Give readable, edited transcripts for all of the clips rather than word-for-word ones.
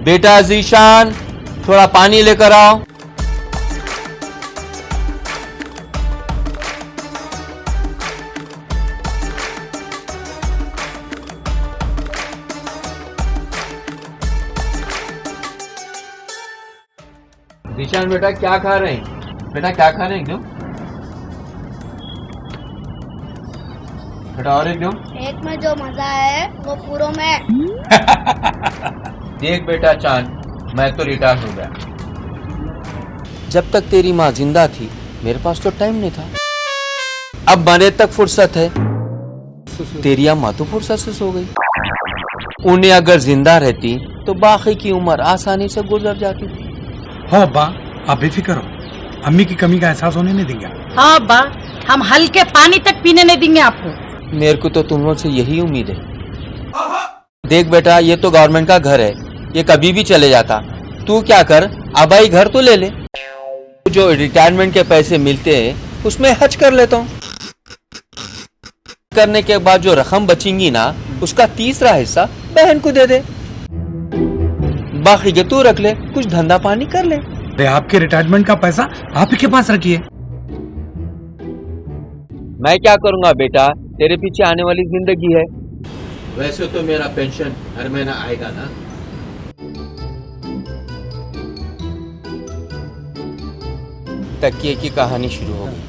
बेटा जीशान, थोड़ा पानी लेकर आओ। जीशान बेटा क्या खा रहे हैं? बेटा क्या खा रहे हैं एकदम? बेटा और एकदम एक में जो मजा है वो पूरों में। देख बेटा चांद, मैं तो रिटायर हो गया। जब तक तेरी माँ जिंदा थी मेरे पास तो टाइम नहीं था। अब मरे तक फुर्सत है। तेरी अम्मा तो फुर्सत से सो गई। उन्हें अगर जिंदा रहती तो बाकी की उम्र आसानी से गुजर जाती। हो अब्बा, आप बेफिक्र हो, अम्मी की कमी का एहसास होने नहीं देंगे। हाँ अब्बा, हम हल्के पानी तक पीने नहीं देंगे आपको। मेरे को तो तुम लोग से यही उम्मीद है। देख बेटा, ये तो गवर्नमेंट का घर है, ये कभी भी चले जाता। तू क्या कर, आबाई घर तो ले ले। जो रिटायरमेंट के पैसे मिलते हैं उसमें हज कर लेता हूँ। करने के बाद जो रकम बचेंगी ना, उसका तीसरा हिस्सा बहन को दे दे। बाकी के तू रख ले, कुछ धंधा पानी कर ले। अरे आपके रिटायरमेंट का पैसा आप ही के पास रखिए। मैं क्या करूंगा बेटा, तेरे पीछे आने वाली जिंदगी है। वैसे तो मेरा पेंशन हर महीना आएगा ना। तकिए की कहानी शुरू हो गई।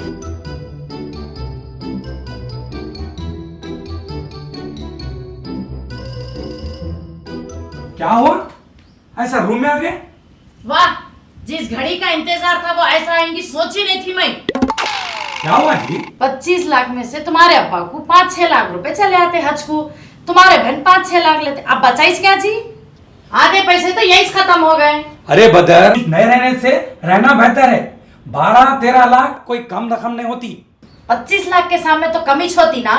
क्या हुआ, ऐसा रूम में आ गए? वाह, जिस घड़ी का इंतजार था वो ऐसा आएंगी सोची नहीं थी मैं। क्या हुआ जी? 25 लाख में से तुम्हारे अब्बा को 5-6 लाख रुपए चले आते हज को, तुम्हारे बहन 5-6 लाख लेते। अब बचाइस क्या जी? आधे पैसे तो यही खत्म हो गए। अरे बदर, नए रहने से रहना बेहतर है। 12-13 लाख कोई कम रकम नहीं होती। 25 लाख के सामने तो कमी होती ना।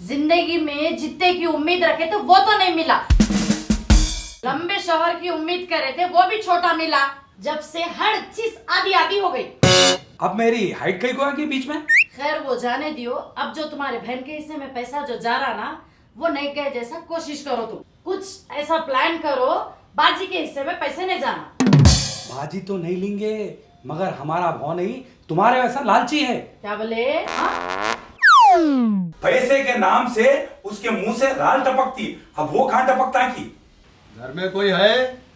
जिंदगी में जितने की उम्मीद रखे थे वो तो नहीं मिला। लंबे शोहर की उम्मीद करे थे वो भी छोटा मिला। जब से हर चीज आधी आधी हो गई। अब मेरी हाइट कई को की बीच में। खैर वो जाने दियो। अब जो तुम्हारे बहन के हिस्से में पैसा जो जा रहा ना, वो नहीं गए जैसा कोशिश करो। तुम कुछ ऐसा प्लान करो बाजी के हिस्से में पैसे नहीं जाना। बाजी तो नहीं लेंगे, मगर हमारा भाव नहीं तुम्हारे वैसा लालची है। क्या बोले? हाँ? पैसे के नाम से उसके मुंह से राल टपकती, अब वो कहां टपकता की? घर में कोई है?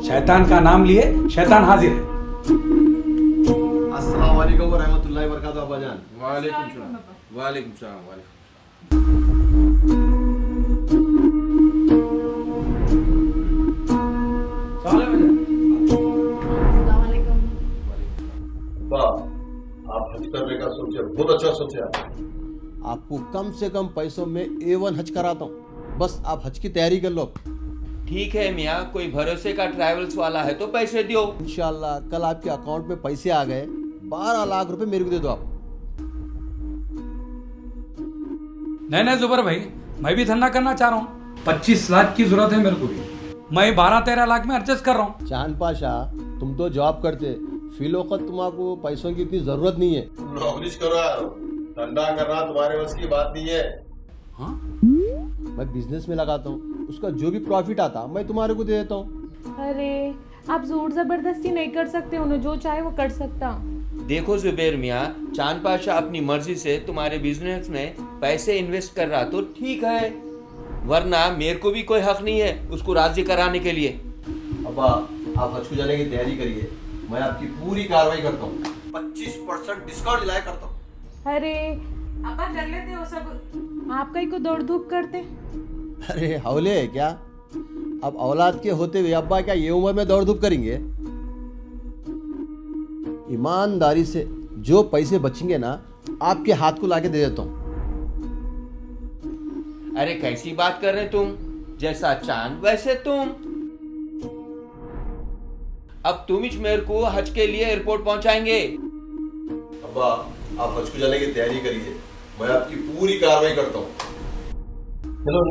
शैतान का नाम लिए शैतान हाजिर है। अस्सलाम वालेकुम व रहमतुल्लाहि व बरकातहू अब्बाजान। वालेकुम सलाम। वालेकुम सलाम। वालेकुम। आप हज करने का सोचे, बहुत अच्छा सोचे। आपको कम से कम पैसों में A1 हज कराता हूँ, बस आप हज की तैयारी कर लो। ठीक है मियाँ, कोई भरोसे का ट्रैवल्स वाला है तो पैसे दियो। इंशाल्लाह कल आपके अकाउंट में पैसे आ गए, 12 लाख रुपए मेरे को दे दो आप। नहीं जुबर भाई, मैं भी धंधा करना चाह रहा हूँ। 25 लाख की जरूरत है मेरे को भी। मैं 12-13 लाख में एडजस्ट कर रहा हूँ। चांद पाशा, तुम तो जॉब करते, फिलौकत तुम्हारा पैसों की इतनी जरूरत नहीं है। नौकरी करो यार, धंधा करना तुम्हारे बस की बात नहीं है। हाँ? मैं बिजनेस में लगाता हूँ, उसका जो भी प्रॉफिट आता मैं तुम्हारे को दे देता हूँ। अरे आप जोर जबरदस्ती नहीं कर सकते, उन्हें जो चाहे वो कर सकता। देखो जुबेर मियाँ, चांद पाशा अपनी मर्जी से तुम्हारे बिजनेस में पैसे इन्वेस्ट कर रहा तो ठीक है, वरना मेरे को भी कोई हक नहीं है उसको राजी कराने के लिए। अब्बा, आप हज को जाने की तैयारी करिए, मैं आपकी पूरी कार्रवाई करता हूँ। 25% डिस्काउंट दिलाया करता हूँ। अरे आपा कर लेते हो सब, आप कहीं को दौड़ धूप करते। अरे हौले है क्या? अब औलाद के होते हुए अब्बा क्या ये उम्र में दौड़ धूप करेंगे? ईमानदारी से जो पैसे बचेंगे ना, आपके हाथ को लाके दे देता हूँ। अरे कैसी बात कर रहे तुम, जैसा चांद वैसे तुम। अब तुम ही मेरे को हज के लिए एयरपोर्ट पहुंचाएंगे। अब्बा, आप हज को जाने की तैयारी करिए, मैं आपकी पूरी कार्रवाई करता हूँ। चलो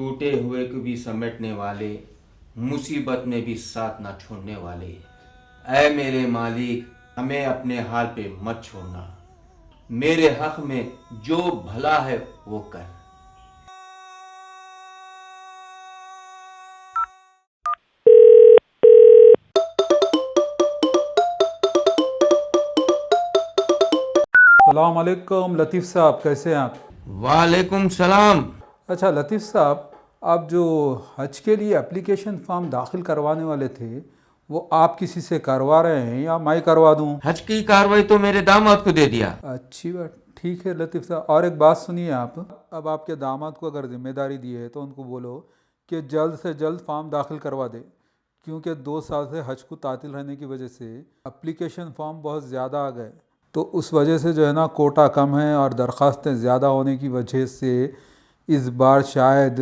टूटे हुए को भी समेटने वाले, मुसीबत में भी साथ ना छोड़ने वाले, ऐ मेरे मालिक हमें अपने हाल पे मत छोड़ना, मेरे हक में जो भला है वो कर। सलाम अलैकुम लतीफ़ साहब, कैसे हैं आप? वालेकुम सलाम। अच्छा लतीफ़ साहब, आप जो हज के लिए एप्लीकेशन फॉर्म दाखिल करवाने वाले थे वो आप किसी से करवा रहे हैं या मैं करवा दूं? हज की कार्रवाई तो मेरे दामाद को दे दिया। अच्छी बात, ठीक है लतीफ़ साहब। और एक बात सुनिए आप, अब आपके दामाद को अगर जिम्मेदारी दी है तो उनको बोलो कि जल्द से जल्द फॉर्म दाखिल करवा दे, क्योंकि 2 साल से हज को तातिल रहने की वजह से एप्लीकेशन फॉर्म बहुत ज़्यादा आ गए, तो उस वजह से जो है ना कोटा कम है और दरख्वास्तें ज़्यादा होने की वजह से इस बार शायद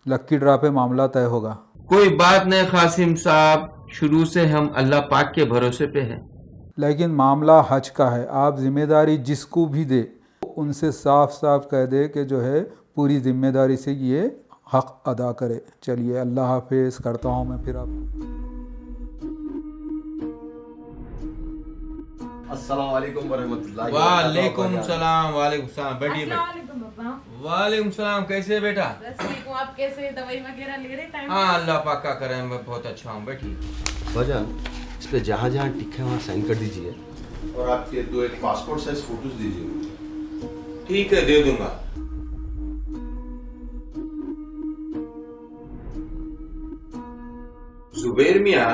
लक्की ड्रा पे मामला तय होगा। कोई बात नहीं कासिम साहब, शुरू से हम अल्लाह पाक के भरोसे पे हैं। लेकिन मामला हज का है, आप जिम्मेदारी जिसको भी दे उनसे साफ साफ कह दे कि जो है पूरी जिम्मेदारी से ये हक अदा करे। चलिए अल्लाह हाफिज़, करता हूँ मैं फिर आप। अस्सलाम वालेकुम वरहमतुल्लाहि वालेकुम सलाम। वालेकुम सलाम, बैठिए अस्सलामुअलैकुम बाबा। वालेकुम सलाम, कैसे है बेटा? बस ठीक हूँ, आप कैसे? दवाई वगैरह ले रहे टाइम? हाँ अल्लाह पाक का करम, मैं बहुत अच्छा हूँ। बैठिए। भाईजान, इस पे जहाँ जहाँ टिक है वहाँ साइन कर दीजिए और आपके 2 एक पासपोर्ट साइज फोटोज दीजिए। ठीक है, दे दूंगा। जुबैर मियाँ,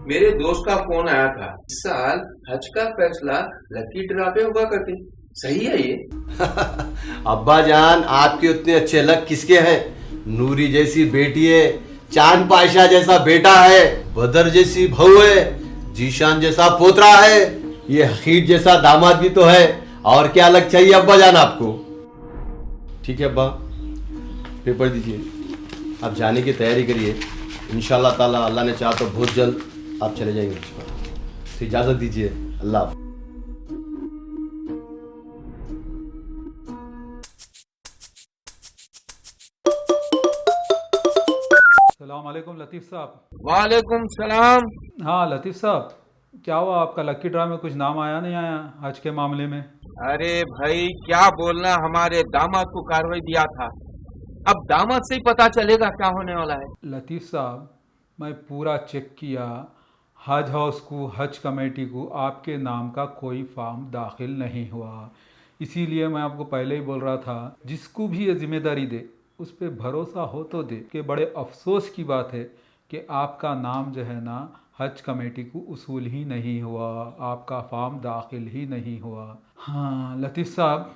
मेरे दोस्त का फोन आया था, इस साल हज का फैसला लकी ड्रा पे होगा करके, सही है ये? अब्बा जान, आपके उतने अच्छे लक किसके हैं? नूरी जैसी बेटी है, चांद पाशा जैसा बेटा है, बदर जैसी बहू है, जीशान जैसा पोतरा है, ये हकीर जैसा दामाद भी तो है। और क्या अलग चाहिए अब्बा जान आपको? ठीक है अब्बा, पेपर दीजिए, आप जाने की तैयारी करिए। इंशाल्लाह ताला अल्लाह ने चाहा तो बहुत जल्द आप चले जाएंगे। तो इजाज़त दीजिए, अल्लाह हाफ़िज़। सलाम अलैकुम लतीफ़ साहब। वालेकुम सलाम। हाँ लतीफ़ साहब, क्या हुआ, आपका लक्की ड्रा में कुछ नाम आया नहीं आया हज के मामले में? अरे भाई क्या बोलना, हमारे दामाद को कार्रवाई दिया था, अब दामाद से ही पता चलेगा क्या होने वाला है। लतीफ़ साहब, मैं पूरा चेक किया, हज हाउस को, हज कमेटी को आपके नाम का कोई फॉर्म दाखिल नहीं हुआ। इसीलिए मैं आपको पहले ही बोल रहा था, जिसको भी ये जिम्मेदारी दे उस पर भरोसा हो तो दे। कि बड़े अफसोस की बात है कि आपका नाम जो है ना हज कमेटी को उसूल ही नहीं हुआ, आपका फॉर्म दाखिल ही नहीं हुआ। हाँ लतीफ़ साहब,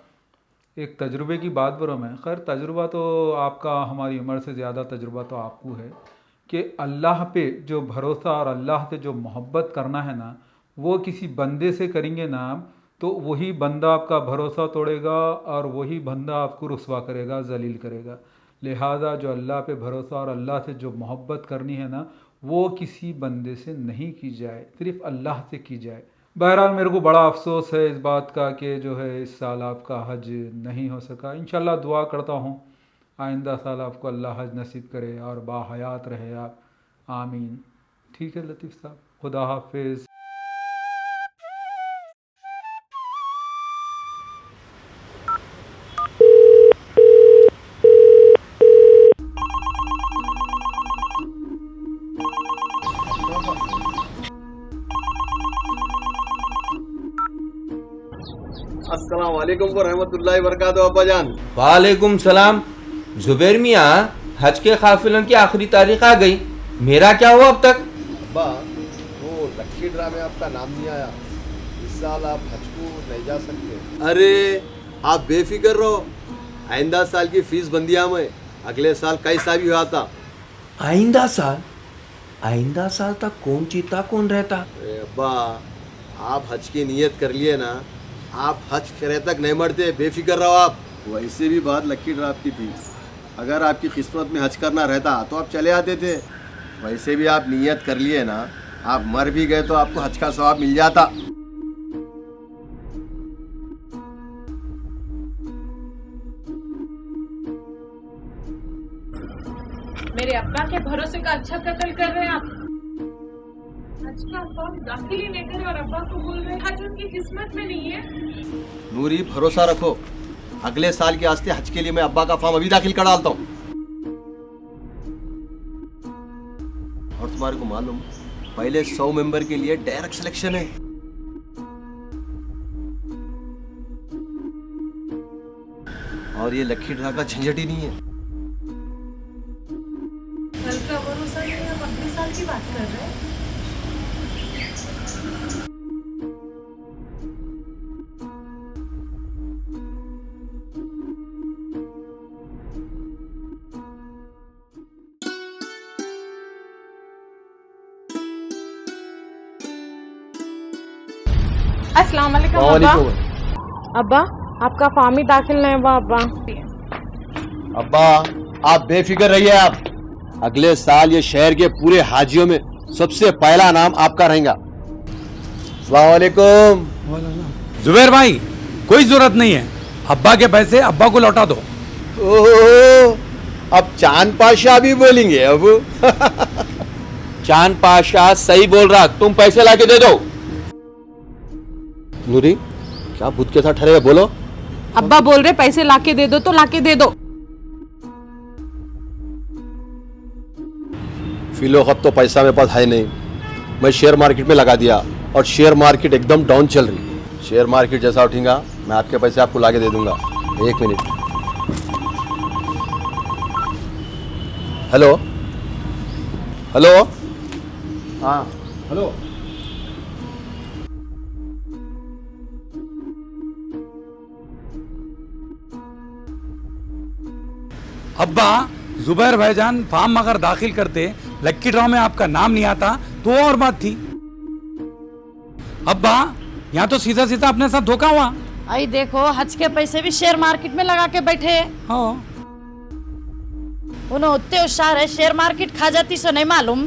एक तजुर्बे की बात बोलो मैं, खैर तजुर्बा तो आपका हमारी उम्र से ज़्यादा तजुर्बा तो आपको है, कि अल्लाह पे जो भरोसा और अल्लाह से जो मोहब्बत करना है ना, वो किसी बंदे से करेंगे ना तो वही बंदा आपका भरोसा तोड़ेगा और वही बंदा आपको रुस्वा करेगा, जलील करेगा। लिहाजा जो अल्लाह पे भरोसा और अल्लाह से जो मोहब्बत करनी है ना, वो किसी बंदे से नहीं की जाए, सिर्फ अल्लाह से की जाए। बहरहाल मेरे को बड़ा अफसोस है इस बात का कि जो है इस साल आपका हज नहीं हो सका। इंशाल्लाह दुआ करता हूँ आइंदा साल आपको अल्लाह हज नसीब करे और बाहयात रहे आप, आमीन। ठीक है लतीफ़ साहब, खुदा हाफिज़। अस्सलाम वालेकुम वरहमतुल्लाहि वबरकातुहू अब्बा जान। वालेकुम सलाम। जुबैर मियाँ, हज के काफिलों की आखिरी तारीख आ गई, मेरा क्या हुआ अब तक? अब्बा, वो लक्की ड्रा में आपका नाम नहीं आया, इस साल आप हज को नहीं जा सकते। अरे आप बेफिक्र रहो, आइंदा साल की फीस बंदिया में अगले साल कैसा भी हुआ था। आइंदा साल? आइंदा साल तक कौन जीता कौन रहता? अरे अब्बा, आप हज की नियत कर लिए ना, आप हज करे तक नहीं मरते, बेफिक्र रहो आप। वैसे भी बात लक्की ड्रा की थी, अगर आपकी किस्मत में हज करना रहता तो आप चले आते थे। वैसे भी आप नियत कर लिए ना, आप मर भी गए तो आपको हज का सवाब मिल जाता। भरोसे का अच्छा कत्ल कर रहे हैं आप। हज का फॉर्म दाखिल ही नहीं करे और अब्बा को बोल रहे हैं हज उनकी किस्मत में नहीं है। नूरी भरोसा रखो, अगले साल के वास्ते हज के लिए मैं अब्बा का फॉर्म अभी दाखिल कर डालता हूँ। और तुम्हारे को मालूम, पहले 100 मेंबर के लिए डायरेक्ट सिलेक्शन है। और ये लकी ड्रा का झंझट ही नहीं है। कल का भरोसा नहीं, आप अगले साल की बात कर रहे हैं। अस्सलाम वालेकुम अब्बा। अब्बा आपका फॉर्म ही दाखिल नहीं हुआ अब्बा। अब्बा आप बेफिक्र रहिए, आप अगले साल ये शहर के पूरे हाजियों में सबसे पहला नाम आपका रहेगा। अस्सलाम वालेकुम। जुबैर भाई, कोई जरूरत नहीं है, अब्बा के पैसे अब्बा को लौटा दो। ओहो, अब चांद पाशा भी बोलेंगे अब। चांद पाशा सही बोल रहा, तुम पैसे लाके दे दो। नूरी क्या भूत के साथ ठहरे हुए, बोलो। अब्बा बोल रहे पैसे लाके दे दो तो लाके दे दो। फिलो खत तो पैसा मेरे पास है नहीं, मैं शेयर मार्केट में लगा दिया और शेयर मार्केट एकदम डाउन चल रही। शेयर मार्केट जैसा उठेगा मैं आपके पैसे आपको लाके दे दूंगा। 1 मिनट। हेलो हेलो, हाँ हेलो। अब्बा, जुबैर भाईजान फॉर्म अगर दाखिल करते, लक्की ड्रॉ में आपका नाम नहीं आता तो और बात थी। अब्बा, यहाँ तो सीधा सीधा अपने साथ धोखा हुआ। आई देखो, हज के पैसे भी शेयर मार्केट में लगा के बैठे हैं। हाँ, उन्हें उतने होशियार है, शेयर मार्केट खा जाती सो नहीं मालूम।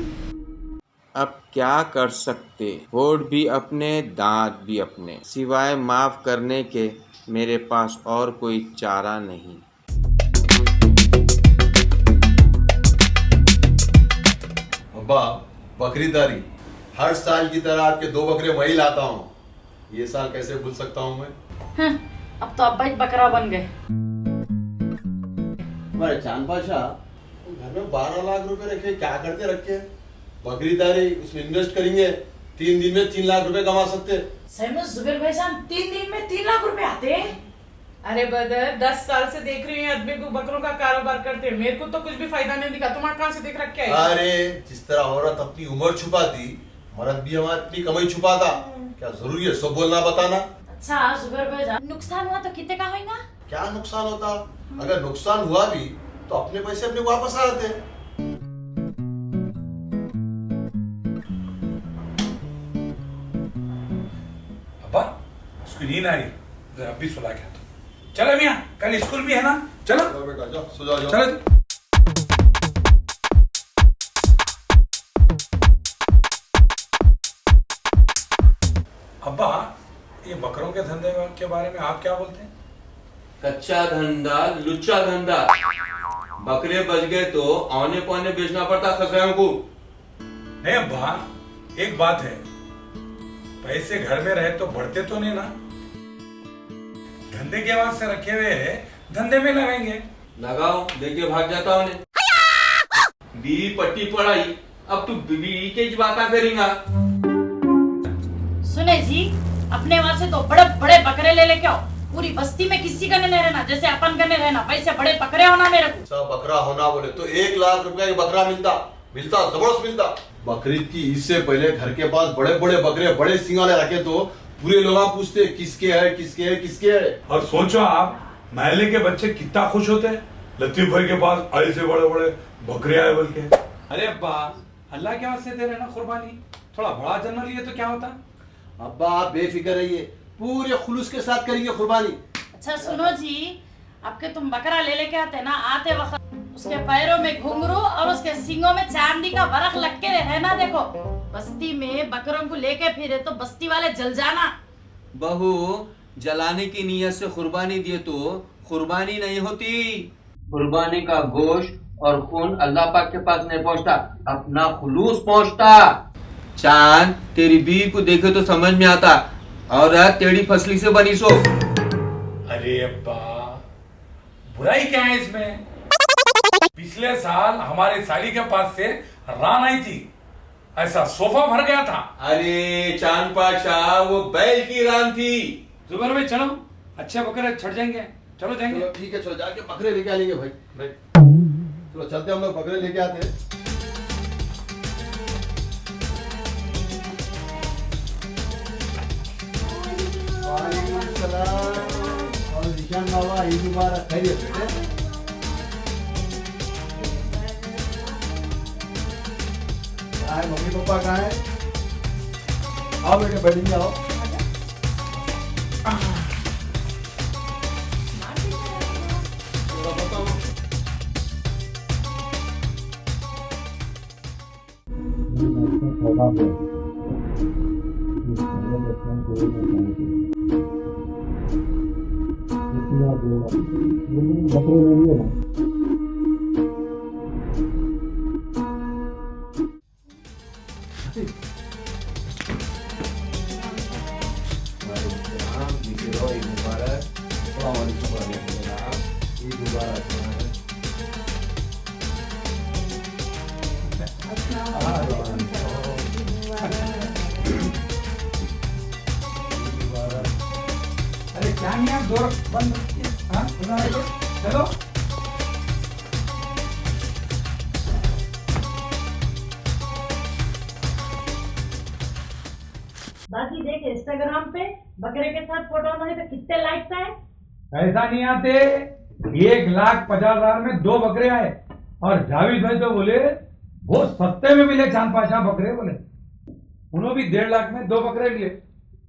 अब क्या कर सकते, होठ भी अपने दांत भी अपने, सिवाय माफ करने के मेरे पास और कोई चारा नहीं। अब्बा बकरीदारी हर साल की तरह आपके 2 बकरे वही लाता हूँ, ये साल कैसे भूल सकता हूँ मैं। अब तो अब्बा ही बकरा बन गए। हमारे चांद बादशाह घर में 12 लाख रुपए रखे, क्या करते रखे? बकरीदारी उसमें इन्वेस्ट करेंगे, 3 दिन में 3 लाख रुपए कमा सकते। सही में जुबैर भाईजान 3 दिन में 3 लाख रुपए आते हैं। अरे बदर 10 साल से देख रही हूँ आदमी को बकरों का कारोबार करते हैं, मेरे को तो कुछ भी फायदा नहीं दिखा। तुम्हारा कहाँ से देख रखे है? अरे जिस तरह औरत अपनी उम्र छुपाती, मर्द भी हमारी अपनी कमाई छुपाता। क्या जरूरी है सब बोलना बताना? अच्छा जुबैर भाईजान, नुकसान हुआ तो कितने का होगा? क्या नुकसान होता? अगर नुकसान हुआ भी तो अपने पैसे अपने वापस आ जाते। अब्बा उसकी नींद आ रही, जरा अभी सुला के आता हूं। चलो मियाँ, कल स्कूल भी है ना, चलो बेटा जाओ, सो जाओ। चलो। अब्बा, ये बकरों के धंधे के बारे में आप क्या बोलते हैं? कच्चा धंधा, लुच्चा धंधा। बकरे बच गए तो औने पौने बेचना पड़ता खसरों को। नहीं अब्बा, एक बात है, पैसे घर में रहे तो बढ़ते तो नहीं ना। धंधे के वास्ते रखे हुए है, धंधे में लगाएंगे। लगाओ, देखे भाग जाता उन्हें। बीवी पट्टी पड़ाई, अब तू बीवी के बात करेगा। सुने जी, अपने वहां से तो बड़े बड़े बकरे ले लेके आओ, पूरी बस्ती में किसी का नहीं रहना, जैसे अपन का नहीं रहना। पैसे बड़े बकरे होना मेरे को। सब बकरा होना बोले तो 1 लाख रुपए का बकरा मिलता जबरदस्त मिलता। बकरीद की इससे पहले घर के पास बड़े बड़े बकरे बड़े सिंग वाले रखे तो पूरे लोग पूछते किसके है किसके है किसके है। और सोचो आप, महल्ले के बच्चे कितना खुश होते हैं, लतीफ भाई के पास ऐसे बड़े बड़े बकरे आए बोल के। अरे अब्बा, अल्लाह के वास्ते दे रहे ना कुर्बानी, थोड़ा बड़ा जन्म लिए तो क्या होता। अब्बा आप बेफिक्र रहिए, पूरे खुलूस के साथ करेंगे कुर्बानी। अच्छा सुनो जी, आपके तुम बकरा ले लेके आते ना, आते वक्त उसके पैरों में घुंघरू और उसके सींगों में चांदी का वरख लग के रहना। देखो, बस्ती में बकरों को लेके फिरे तो बस्ती वाले जल जाना। बहू, जलाने की नीयत से कुर्बानी दिए तो कुर्बानी नहीं होती। कुर्बानी का गोश्त और खून अल्लाह पाक के पास नहीं पहुंचता, अपना खुलूस पहुंचता। चांद तेरी बीवी को देखे तो समझ में आता, और टेढ़ी फसली से बनी सो। अरे अब्बा, बुराई क्या है इसमें? पिछले साल हमारे साली के पास से रान आई थी, ऐसा सोफा भर गया था। अरे चांद पाशा, वो बैल की रान थी। जुबैर भाई चलो, अच्छे बकरे छट जाएंगे, चलो जाएंगे। चलो ठीक है, चलो जाके बकरे लेके आ लेंगे भाई। चलो चलते हम लोग बकरे लेके आते हैं। और निशान बाबा ईद मुबारक। खैरियत बेटे? कहाँ है मम्मी पापा, कहाँ है? आओ बेटे, बैठेंगे, आओ। अरे क्या नहीं, आप door बंद, हाँ खुला है, चलो। बाकी देख इंस्टाग्राम पे बकरे के साथ फोटो बनाए तो कितने लाइक्स आए। ऐसा नहीं आते, 1,50,000 में 2 बकरे आए, और जावेद भाई तो बोले वो सस्ते में मिले चांद पाशा बकरे, बोले उन्होंने भी 1.5 लाख में 2 बकरे लिए,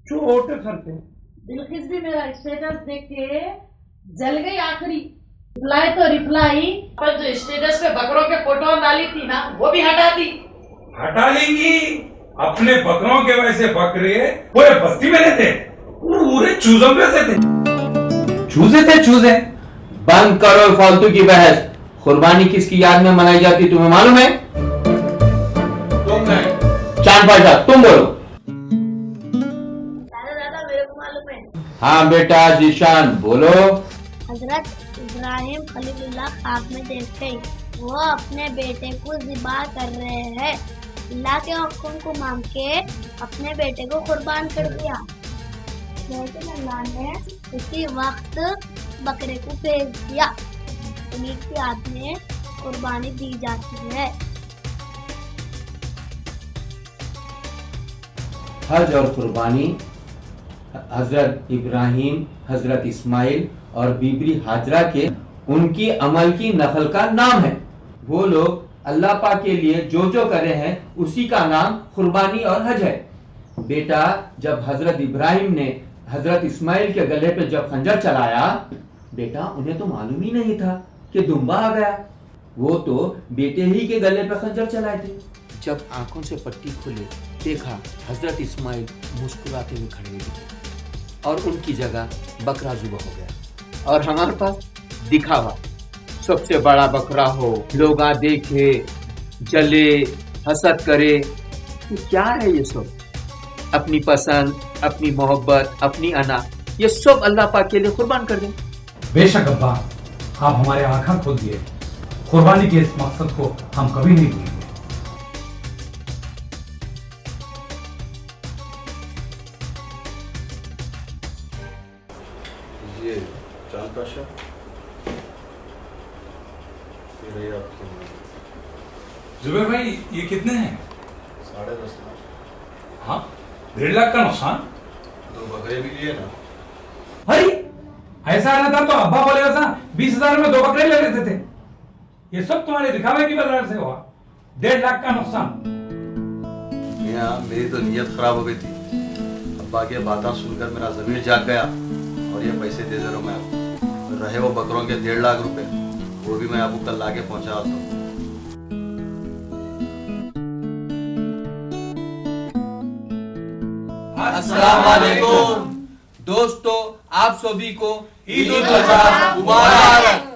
छोटे खर्चे। बिल्किस भी मेरा स्टेटस देख के जल गई आखिरी। रिप्लाई तो रिप्लाई, पर जो स्टेटस पे बकरों के फोटो डाली थी ना, वो भी हटा दी। हटा लेंगी, अपने बकरों के वैसे बकरे पूरे बस्ती में रहते, पूरे चूजों में से थे, चूजे। बंद करो फालतू की बहस। कुर्बानी किसकी याद में मनाई जाती तुम्हें मालूम है? तुम नहीं। चांद पाशा तुम बोलो। दादा मेरे को मालूम है। हाँ बेटा जीशान बोलो। हजरत इब्राहिम खलीलुल्लाह ख्वाब में देखे वो अपने बेटे को ज़िबा कर रहे हैं। अल्लाह के हुक्म को मान के अपने बेटे को कुर्बान कर दिया, लेकिन अल्लाह ने उसी वक्त बकरे को भेज दिया। उन्हीं की याद में कुर्बानी दी जाती है। हज और कुर्बानी हजरत इब्राहिम, हजरत इस्माइल और बीबी हाजरा के उनकी अमल की नकल का नाम है। वो लोग अल्लाह पाक के लिए जो जो करे हैं उसी का नाम कुर्बानी और हज है। बेटा, जब हजरत इब्राहिम ने हजरत इस्माइल के गले पे जब खंजर चलाया, बेटा उन्हें तो मालूम ही नहीं था कि दुम्बा आ गया। वो तो बेटे ही के गले पे खंजर चलाए थे। जब आंखों से पट्टी खुली, देखा हजरत इस्माइल मुस्कुराते हुए खड़े हुए और उनकी जगह बकरा जुबा हो गया। और हमारे पास दिखावा, सबसे बड़ा बकरा हो, लोग देखे, जले, हसद करे, ये क्या है? ये सब अपनी पसंद, अपनी मोहब्बत, अपनी अना, ये सब अल्लाह पाक के लिए कुर्बान कर दें। बेशक अब्बा, आप हमारे आंखें खोल दिए। कुर्बानी के इस मकसद को हम कभी नहीं भूलेंगे। ये चांद पाशा, ये रही आपकी। जुबैर भाई ये कितने हैं? 10.5 लाख। हाँ, 1.5 लाख का नुकसान। 2 बकरे भी लिए ना। अरे ऐसा रहता तो अब्बा बोलेगा सा 20,000 में 2 बकरे ले लेते थे। ये सब तुम्हारे दिखावे की वजह से हुआ। 1.5 लाख का नुकसान। यहाँ मेरी तो नीयत खराब हो गई थी। अब्बा की बातें सुनकर मेरा ज़मीर जाग गया और ये पैसे दे रहा हूँ मैं आपको। रहे वो बकरों के 1.5 लाख रुपए, वो भी मैं आपको कल लाके पहुंचा आता हूँ। अस्सलाम वालेकुम दोस्तों, आप सभी को ईद उल अज़हा मुबारक।